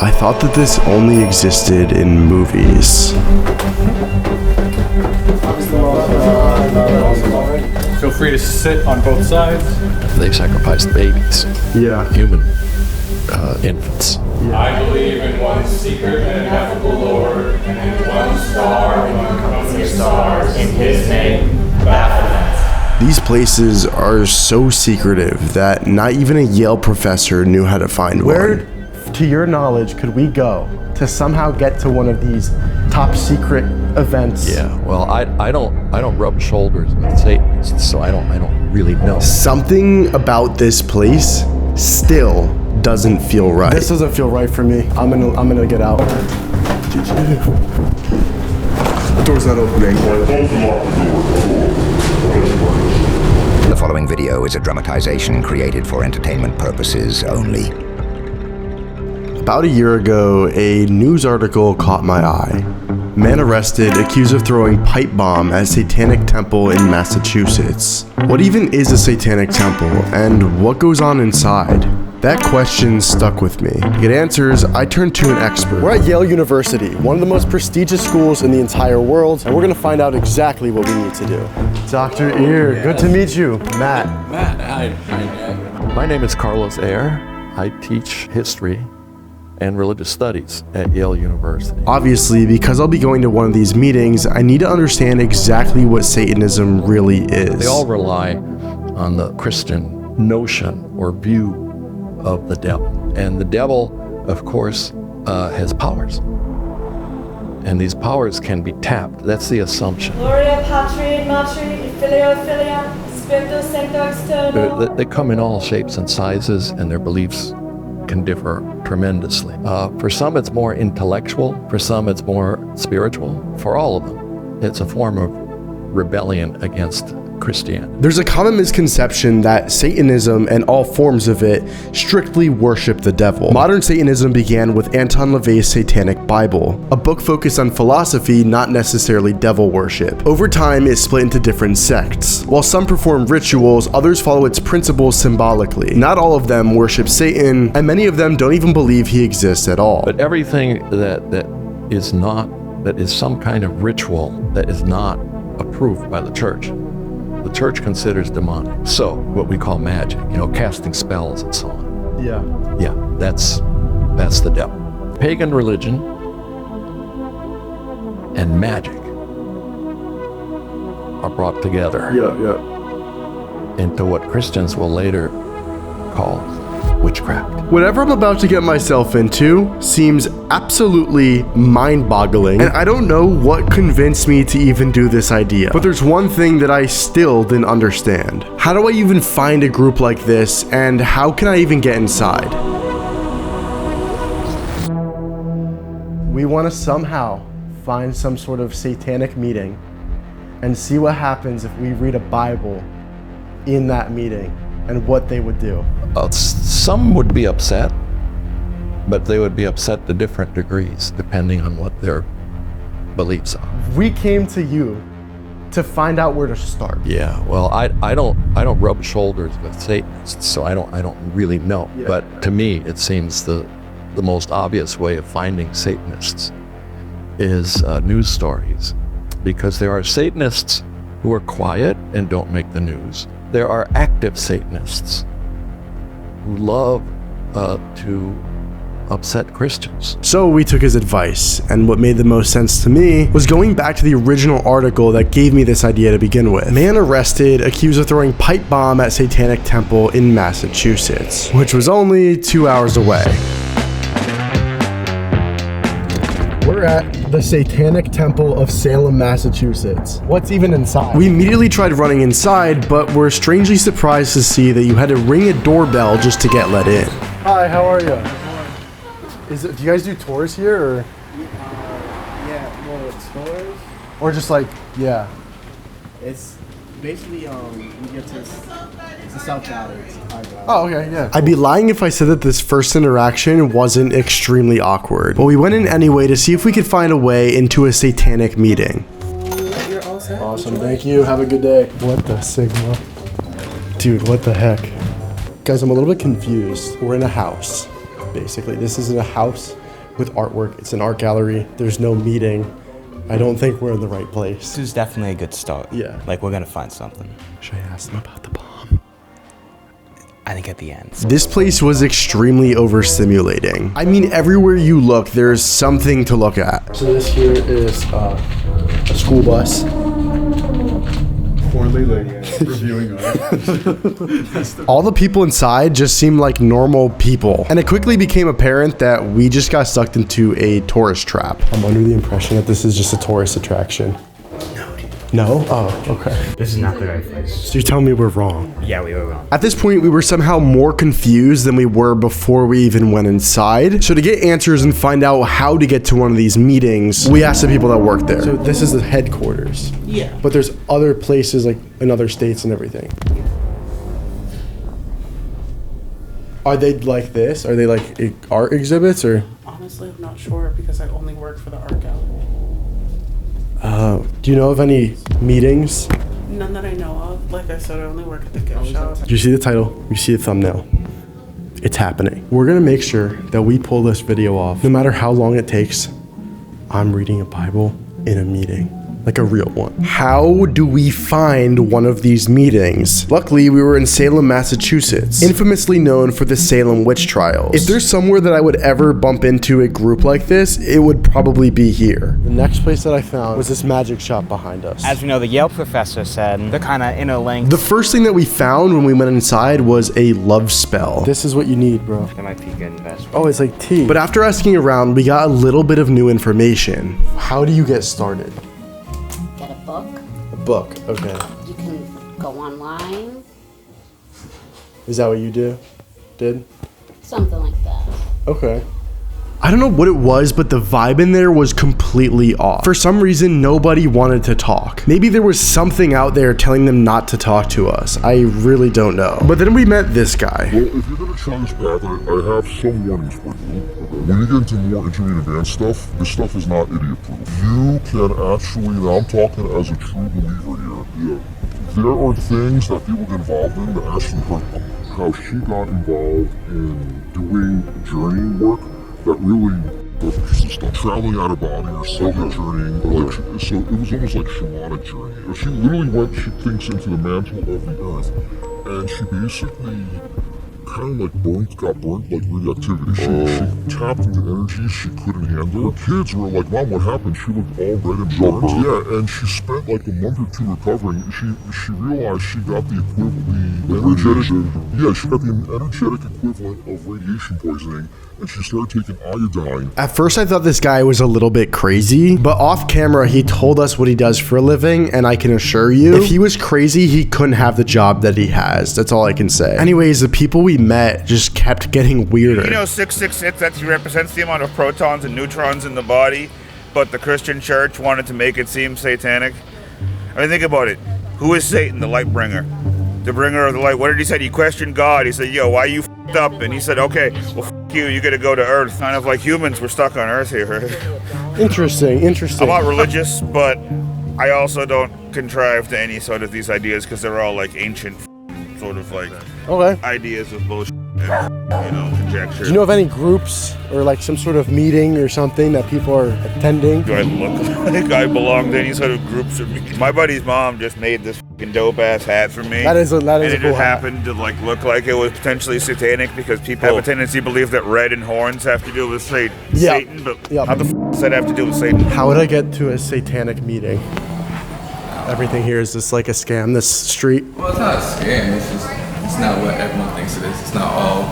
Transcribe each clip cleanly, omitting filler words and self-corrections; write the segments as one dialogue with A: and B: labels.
A: I thought that this only existed in movies.
B: Feel free to sit on both sides.
C: They sacrificed babies.
A: Yeah.
C: Human infants.
B: I believe in one secret and ineffable Lord, and in one star among company of stars, in his name, Baphomet.
A: These places are so secretive that not even a Yale professor knew how to find
D: Where,
A: one.
D: to your knowledge, could we go to somehow get to one of these top secret events?
C: Yeah, well, I don't rub shoulders with Satanists, so I don't really know.
A: Something about this place still doesn't feel right.
D: This doesn't feel right for me. I'm gonna get out.
A: Door's not opening.
E: The following video is a dramatization created for entertainment purposes only.
A: About a year ago, a news article caught my eye. Man arrested, accused of throwing pipe bomb at Satanic Temple in Massachusetts. What even is a Satanic Temple, and what goes on inside? That question stuck with me. To get answers, I turned to an expert.
D: We're at Yale University, one of the most prestigious schools in the entire world, and we're gonna find out exactly what we need to do. Dr. Ear, good to meet you. Matt.
C: Hi. My name is Carlos Ayer. I teach history and religious studies at Yale University.
A: Obviously, because I'll be going to one of these meetings, I need to understand exactly what Satanism really is.
C: They all rely on the Christian notion or view of the devil. And the devil, of course, has powers. And these powers can be tapped. That's the assumption.
F: Gloria Patri, Matri, Filio, Filia, Spiritus Sancto Externo.
C: They come in all shapes and sizes, and their beliefs can differ tremendously. For some, it's more intellectual. For some, it's more spiritual. For all of them, it's a form of rebellion against Christianity.
A: There's a common misconception that Satanism and all forms of it strictly worship the devil. Modern Satanism began with Anton LaVey's Satanic Bible, a book focused on philosophy, not necessarily devil worship. Over time, it split into different sects. While some perform rituals, others follow its principles symbolically. Not all of them worship Satan, and many of them don't even believe he exists at all.
C: But everything that is some kind of ritual that is not approved by the church considers demonic. So what we call magic, casting spells and so on. Yeah, that's the devil. Pagan religion and magic are brought together into what Christians will later call witchcraft.
A: Whatever I'm about to get myself into seems absolutely mind-boggling, and I don't know what convinced me to even do this idea. But there's one thing that I still didn't understand. How do I even find a group like this, and how can I even get inside?
D: We want to somehow find some sort of satanic meeting and see what happens if we read a Bible in that meeting and what they would do.
C: Some would be upset, but they would be upset to different degrees depending on what their beliefs are.
D: We came to you to find out where to start.
C: Yeah, well, I don't rub shoulders with Satanists, so I don't really know.
D: Yeah.
C: But to me, it seems the most obvious way of finding Satanists is news stories, because there are Satanists who are quiet and don't make the news. There are active Satanists who love to upset Christians.
A: So we took his advice, and what made the most sense to me was going back to the original article that gave me this idea to begin with. Man arrested, accused of throwing pipe bomb at Satanic Temple in Massachusetts, which was only 2 hours away.
D: We're at the Satanic Temple of Salem, Massachusetts. What's even inside?
A: We immediately tried running inside, but were strangely surprised to see that you had to ring a doorbell just to get let in.
D: Hi, how are you? Do you guys do tours here, or?
G: Yeah, well, tours.
D: Or just like, yeah.
G: It's basically we get to it's a South Valley. It's high valley.
D: Oh, okay, yeah.
A: I'd be lying if I said that this first interaction wasn't extremely awkward, but we went in anyway to see if we could find a way into a satanic meeting.
G: You're all set.
D: Awesome, thank you. Have a good day. What the Sigma? Dude, what the heck? Guys, I'm a little bit confused. We're in a house, basically. This isn't a house. with artwork. It's an art gallery. There's no meeting. I don't think we're in the right place.
H: This is definitely a good start.
D: Yeah.
H: Like, we're gonna find something.
D: Should I ask them about the bomb?
H: I think at the end.
A: This place was extremely overstimulating. I mean, everywhere you look, there's something to look at.
D: So this here is a school bus.
I: Poorly reviewing art.
A: All the people inside just seemed like normal people. And it quickly became apparent that we just got sucked into a tourist trap.
D: I'm under the impression that this is just a tourist attraction. No? Oh, okay.
H: This is not the right place.
D: So you're telling me we're wrong?
H: Yeah, we were wrong.
A: At this point, we were somehow more confused than we were before we even went inside. So to get answers and find out how to get to one of these meetings, we asked the people that work there.
D: So this is the headquarters.
G: Yeah.
D: But there's other places like in other states and everything. Are they like this? Are they like art exhibits or?
J: Honestly, I'm not sure because I only work for the art gallery.
D: Do you know of any meetings?
J: None that I know of. Like I said, I only work at the gift shop.
D: You see the title, you see the thumbnail. It's happening. We're gonna make sure that we pull this video off. No matter how long it takes, I'm reading a Bible in a meeting. Like a real one.
A: How do we find one of these meetings? Luckily, we were in Salem, Massachusetts, infamously known for the Salem witch trials. If there's somewhere that I would ever bump into a group like this, it would probably be here.
D: The next place that I found was this magic shop behind us.
H: As we know, the Yale professor said, they're kind of interlinked.
A: The first thing that we found when we went inside was a love spell.
D: This is what you need, bro.
H: That might be a good investment.
D: Oh, it's like tea.
A: But after asking around, we got a little bit of new information.
D: How do you get started?
K: Get a book.
D: A book, okay.
K: You can go online.
D: Is that what you did?
K: Something like that.
D: Okay.
A: I don't know what it was, but the vibe in there was completely off. For some reason, nobody wanted to talk. Maybe there was something out there telling them not to talk to us. I really don't know. But then we met this guy.
I: Well, if you're gonna try this path, I have some warnings for you. When you get into more intermediate advanced stuff, this stuff is not idiot-proof. You can actually, now I'm talking as a true believer here, there are things that people get involved in that actually hurt them. How she got involved in doing journey work that really stuff. Traveling out of body or self-journeying, so it was almost like shamanic journey. She literally went, she thinks, into the mantle of the earth, and she basically kind of like got burnt like radioactivity. She tapped into energies she couldn't handle. Her kids were like, "Mom, what happened?" She looked all red and burnt. Yeah, and she spent like a month or two recovering. She realized she got the equivalent, she got the energetic equivalent of radiation poisoning, and she started taking iodine.
A: At first, I thought this guy was a little bit crazy, but off camera, he told us what he does for a living, and I can assure you, if he was crazy, he couldn't have the job that he has. That's all I can say. Anyways, the people we met just kept getting weirder.
L: You know, 666, that represents the amount of protons and neutrons in the body, but the Christian church wanted to make it seem satanic. I mean, think about it. Who is Satan, the light bringer? The bringer of the light. What did he say? He questioned God. He said, "Yo, why you f***ed up?" And he said, "Okay, well, f*** you gotta go to Earth." Kind of like humans, we're stuck on Earth here.
D: Interesting.
L: I'm not religious, but I also don't contrive to any sort of these ideas because they're all like ancient sort of like ideas of bullshit and, conjecture.
D: Do you know of any groups or like some sort of meeting or something that people are attending?
L: Do I look like I belong to any sort of groups or meetings? My buddy's mom just made this fucking dope ass hat for me.
D: That is
L: and
D: a
L: it
D: cool
L: just
D: hat.
L: happened to like look like it was potentially satanic because people have a tendency to believe that red and horns have to do with Satan. But how the f does that have to do with Satan?
D: How would I get to a satanic meeting? Everything here is just like a scam, this street.
M: Well, it's not a scam. It's not what everyone thinks it is. It's not all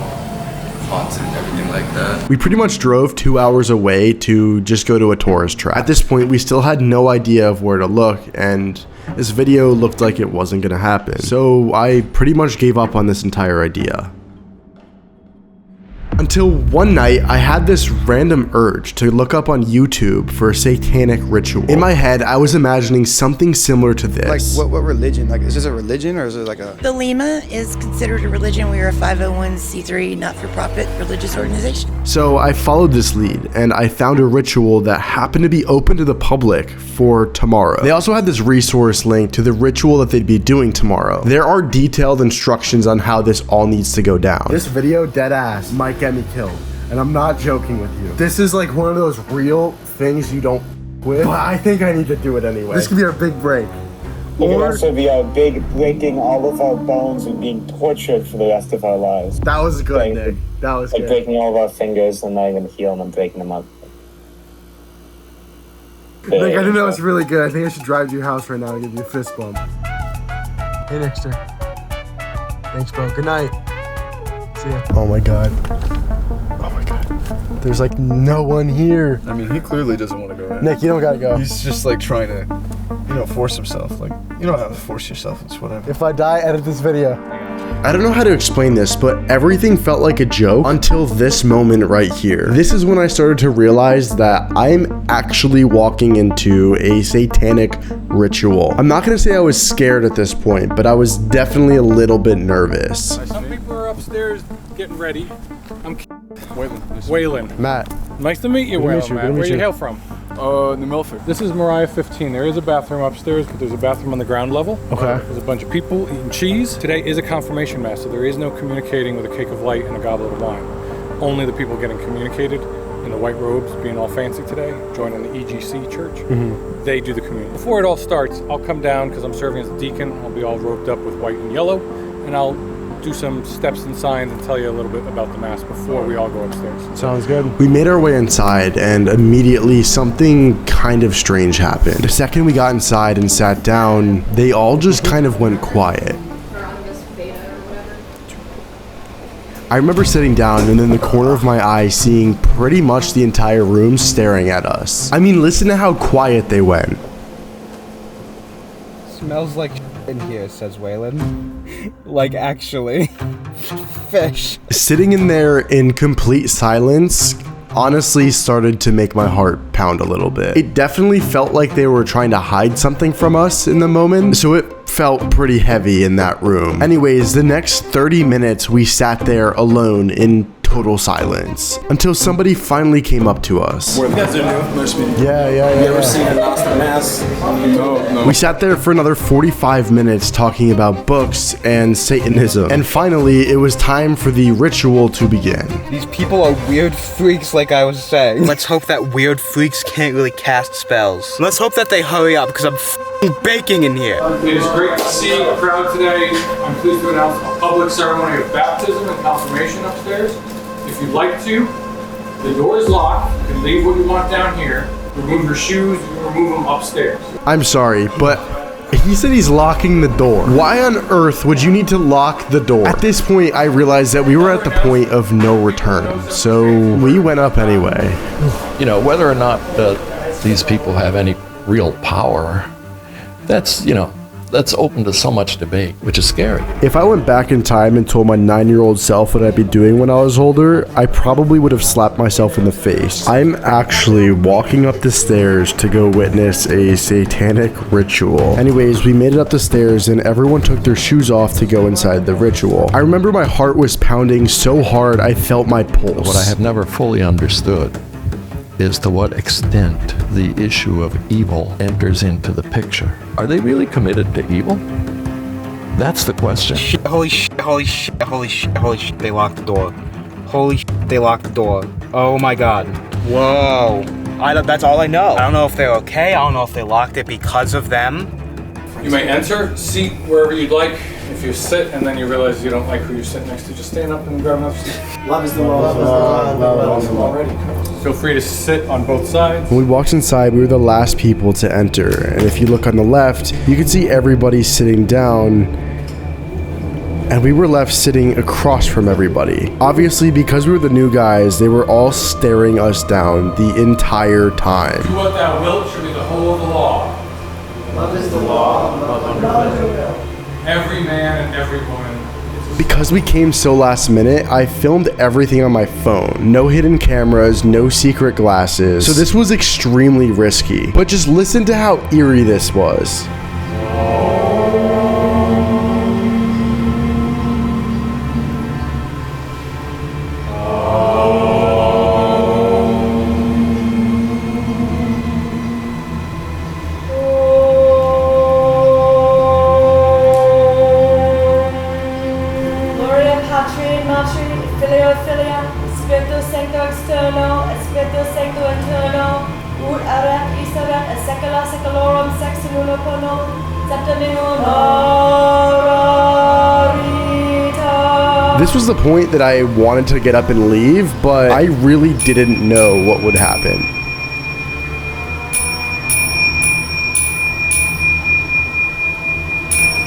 M: haunted and everything like that.
A: We pretty much drove 2 hours away to just go to a tourist trap. At this point, we still had no idea of where to look, and this video looked like it wasn't gonna happen. So I pretty much gave up on this entire idea. Until one night, I had this random urge to look up on YouTube for a satanic ritual. In my head, I was imagining something similar to this.
N: Like, what religion? Like, is this a religion or is it like a...
O: The Lima is considered a religion. We are a 501c3 not-for-profit religious organization.
A: So I followed this lead, and I found a ritual that happened to be open to the public for tomorrow. They also had this resource link to the ritual that they'd be doing tomorrow. There are detailed instructions on how this all needs to go down.
D: This video, dead ass, might get me killed. And I'm not joking with you. This is like one of those real things you don't with, but I think I need to do it anyway. This could be our big break.
P: It could also be our big breaking all of our bones and being tortured for the rest of our lives.
D: That was good, Nick. That was
P: like
D: good.
P: breaking all of our fingers and not even heal them and breaking them up.
D: Nick, I think that was really good. I think I should drive to your house right now and give you a fist bump. Hey, Nickster. Thanks, bro. Good night. See ya. Oh my god. Oh my god. There's like no one here.
Q: I mean, he clearly doesn't want to go in.
D: Nick, you don't gotta go.
Q: He's just like trying to, force himself. Like, you don't have to force yourself. It's whatever.
D: If I die, edit this video.
A: I don't know how to explain this, but everything felt like a joke until this moment right here. This is when I started to realize that I'm actually walking into a satanic ritual. I'm not gonna say I was scared at this point, but I was definitely a little bit nervous.
R: Some people are upstairs getting ready. I'm Waylon.
D: Matt.
R: Nice to meet you, Waylon. Matt. Where you hail from?
Q: New Milford.
R: This is Mariah 15. There is a bathroom upstairs, but there's a bathroom on the ground level.
D: Okay.
R: There's a bunch of people eating cheese. Today is a confirmation mass, so there is no communicating with a cake of light and a goblet of wine. Only the people getting communicated in the white robes, being all fancy today, joining the EGC church.
D: Mm-hmm.
R: They do the communion. Before it all starts, I'll come down because I'm serving as a deacon. I'll be all roped up with white and yellow, and I'll do some steps and signs and tell you a little bit about the mass before we all go upstairs.
D: Sounds good.
A: We made our way inside and immediately something kind of strange happened. The second we got inside and sat down, they all just kind of went quiet. I remember sitting down and in the corner of my eye seeing pretty much the entire room staring at us. I mean, listen to how quiet they went.
S: Smells like in here, says Waylon. Like, actually. Fish.
A: Sitting in there in complete silence honestly started to make my heart pound a little bit. It definitely felt like they were trying to hide something from us in the moment, so it felt pretty heavy in that room. Anyways, the next 30 minutes we sat there alone in total silence until somebody finally came up to us.
Q: You guys are new. Nice meeting you.
D: Yeah.
Q: You ever seen a Gnostic Mass? No.
A: We sat there for another 45 minutes talking about books and Satanism. And finally, it was time for the ritual to begin.
S: These people are weird freaks, like I was saying. Let's hope that weird freaks can't really cast spells. Let's hope that they hurry up, because I'm baking in here.
R: It is great to see a crowd today. I'm pleased to announce a public ceremony of baptism and confirmation upstairs. If you'd like to, the door is locked. You can leave what you want down here. Remove your shoes, you can remove them upstairs.
A: I'm sorry, but he said he's locking the door. Why on earth would you need to lock the door? At this point, I realized that we were at the point of no return, so we went up anyway.
C: You know, whether or not these people have any real power, that's open to so much debate, which is scary.
A: If I went back in time and told my 9-year-old self what I'd be doing when I was older, I probably would have slapped myself in the face. I'm actually walking up the stairs to go witness a satanic ritual. Anyways, we made it up the stairs and everyone took their shoes off to go inside the ritual. I remember my heart was pounding so hard I felt my pulse.
C: What I have never fully understood is to what extent the issue of evil enters into the picture. Are they really committed to evil? That's the question.
S: Holy shit, they locked the door. Holy shit, they locked the door. Oh my god. Whoa. That's all I know. I don't know if they're okay. I don't know if they locked it because of them.
R: You may enter, seat wherever you'd like. If you sit and then you realize you don't like who you're sitting next to, just stand up and grab another seat.
D: Love is the love.
R: Already. Feel free to sit on both sides.
A: When we walked inside, we were the last people to enter. And if you look on the left, you can see everybody sitting down. And we were left sitting across from everybody. Obviously, because we were the new guys, they were all staring us down the entire time.
R: Do what thou wilt should be the whole of the law.
B: Love is the law. Love
R: every man and every woman.
A: Because we came so last minute, I filmed everything on my phone. No hidden cameras, no secret glasses. So this was extremely risky. But just listen to how eerie this was.
F: Patri, Matri, Filio, Filia, Spiritus Sancto, secula seculorum sextum uno pono septeminum
D: This was the point that I wanted to get up and leave, but I really didn't know what would happen.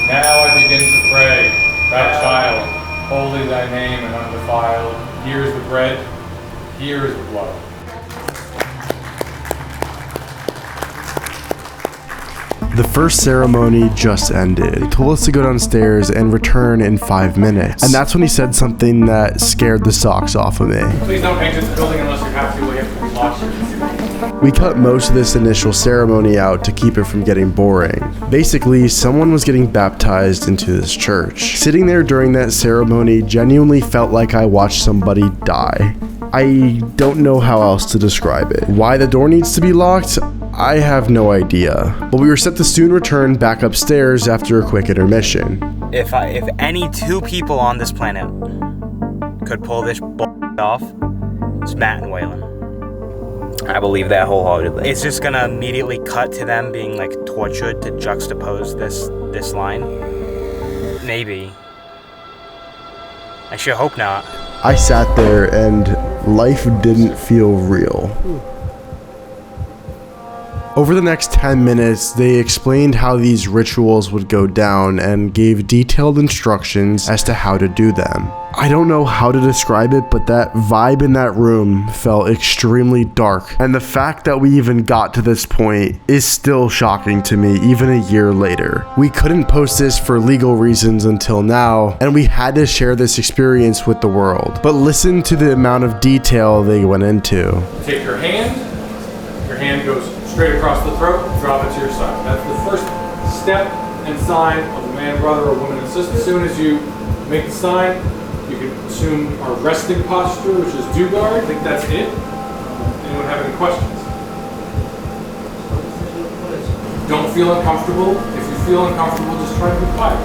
R: Now I begin to pray, Thou child, holy thy name and undefiled. Here is the bread, here is the blood.
D: The first ceremony just ended. He told us to go downstairs and return in 5 minutes. And that's when he said something that scared the socks off of me.
R: Please don't exit the building unless you have to. We have to watch you.
D: We cut most of this initial ceremony out to keep it from getting boring. Basically, someone was getting baptized into this church. Sitting there during that ceremony genuinely felt like I watched somebody die. I don't know how else to describe it. Why the door needs to be locked? I have no idea. But we were set to soon return back upstairs after a quick intermission.
S: If any two people on this planet could pull this off, it's Matt and Waylon. I believe that wholeheartedly. It's just gonna immediately cut to them being like tortured to juxtapose this line. Maybe. I sure hope not.
D: I sat there and life didn't feel real. Over the next 10 minutes, they explained how these rituals would go down and gave detailed instructions as to how to do them. I don't know how to describe it, but that vibe in that room felt extremely dark. And the fact that we even got to this point is still shocking to me, even a year later. We couldn't post this for legal reasons until now, and we had to share this experience with the world. But listen to the amount of detail they went into.
R: Take your hand goes straight across the throat, drop it to your side. That's the first step and sign of a man, brother, or woman and sister. As soon as you make the sign, you can assume our resting posture, which is do guard. I think that's it. Anyone have any questions? Don't feel uncomfortable. If you feel uncomfortable, just try to be quiet.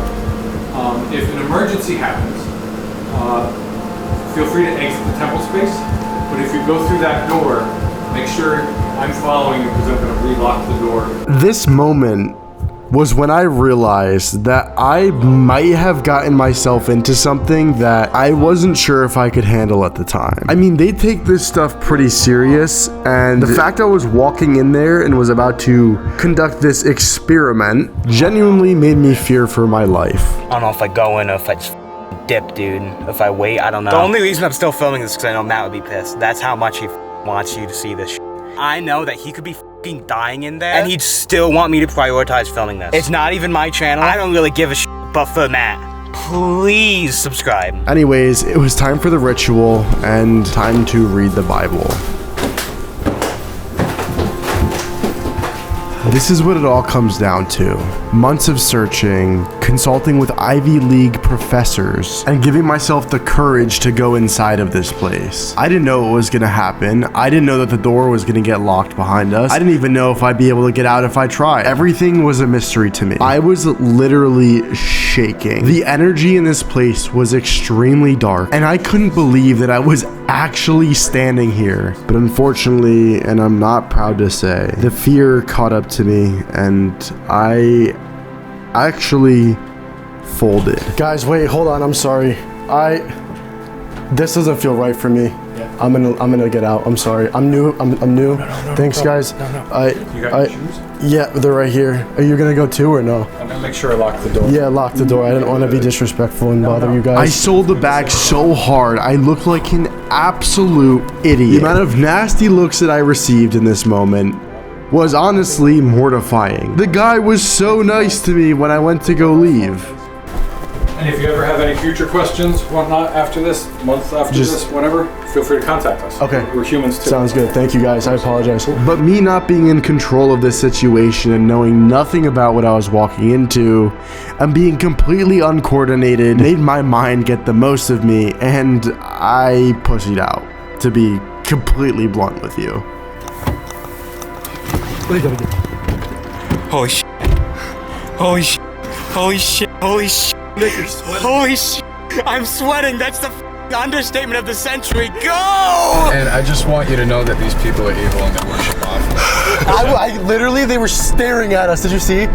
R: If an emergency happens, feel free to exit the temple space. But if you go through that door, make sure I'm following you because I'm going to relock the door.
D: This moment was when I realized that I might have gotten myself into something that I wasn't sure if I could handle at the time. I mean, they take this stuff pretty serious, and the fact I was walking in there and was about to conduct this experiment genuinely made me fear for my life.
S: I don't know if I go in or if I just dip, dude. If I wait, I don't know. The only reason I'm still filming this is because I know Matt would be pissed. That's how much he wants you to see this shit. I know that he could be f***ing dying in there, and he'd still want me to prioritize filming this. It's not even my channel. I don't really give a shit, but for Matt, please subscribe.
D: Anyways, it was time for the ritual and time to read the Bible. This is what it all comes down to. Months of searching, consulting with Ivy League professors, and giving myself the courage to go inside of this place. I didn't know what was gonna happen. I didn't know that the door was gonna get locked behind us. I didn't even know if I'd be able to get out if I tried. Everything was a mystery to me. I was literally shaking. The energy in this place was extremely dark, and I couldn't believe that I was actually standing here. But unfortunately, and I'm not proud to say, the fear caught up to me, and I actually folded. Guys, wait, hold on, I'm sorry. This doesn't feel right for me. Yeah. I'm gonna get out. I'm sorry. I'm new. I'm new. No, thanks, guys.
R: No. You got your shoes?
D: Yeah, they're right here. Are you gonna go too or no?
R: I'm gonna make sure I lock the door.
D: Yeah, lock the door. I didn't want to be disrespectful and bother you guys. I sold the bag so hard. I looked like an absolute idiot. The amount of nasty looks that I received in this moment was honestly mortifying. The guy was so nice to me when I went to go leave.
R: And if you ever have any future questions, whatnot, after this, months after this, whatever, feel free to contact us.
D: Okay.
R: We're humans too.
D: Sounds good. Thank you guys. I apologize. But me not being in control of this situation and knowing nothing about what I was walking into and being completely uncoordinated made my mind get the most of me, and I pussied out, to be completely blunt with you. What are you gonna do?
S: Holy shit. Holy shit. Holy shit. Holy shit. Holy shit. I'm sweating. That's the understatement of the century. Go!
Q: And I just want you to know that these people are evil and they worship off.
D: I literally, they were staring at us. Did you see?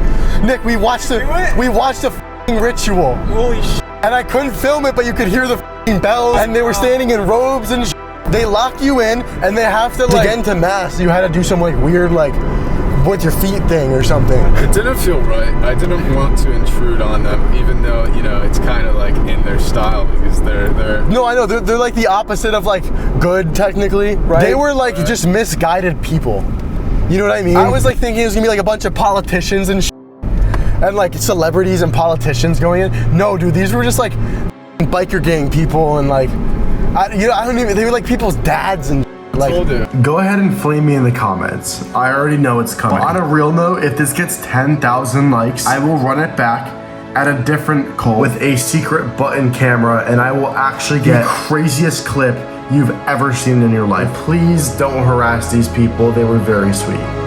D: Nick, we watched a f***ing ritual.
S: Holy shit.
D: And I couldn't film it, but you could hear the f***ing bells. And they were standing in robes and shit. They lock you in, and they have to, like, get into mass. You had to do some, like, weird, like, with your feet thing or something.
T: It didn't feel right. I didn't want to intrude on them, even though, you know, it's kind of like in their style because they're...
D: No, I know. They're like the opposite of like good, technically, right? They were like just misguided people. You know what I mean? I was like thinking it was gonna be like a bunch of politicians and and like celebrities and politicians going in. No, dude, these were just like biker gang people and like, I don't even, they were like people's dads and like, go ahead and flame me in the comments. I already know it's coming. On a real note, if this gets 10,000 likes, I will run it back at a different cult with a secret button camera, and I will actually get the craziest clip you've ever seen in your life. Please don't harass these people. They were very sweet.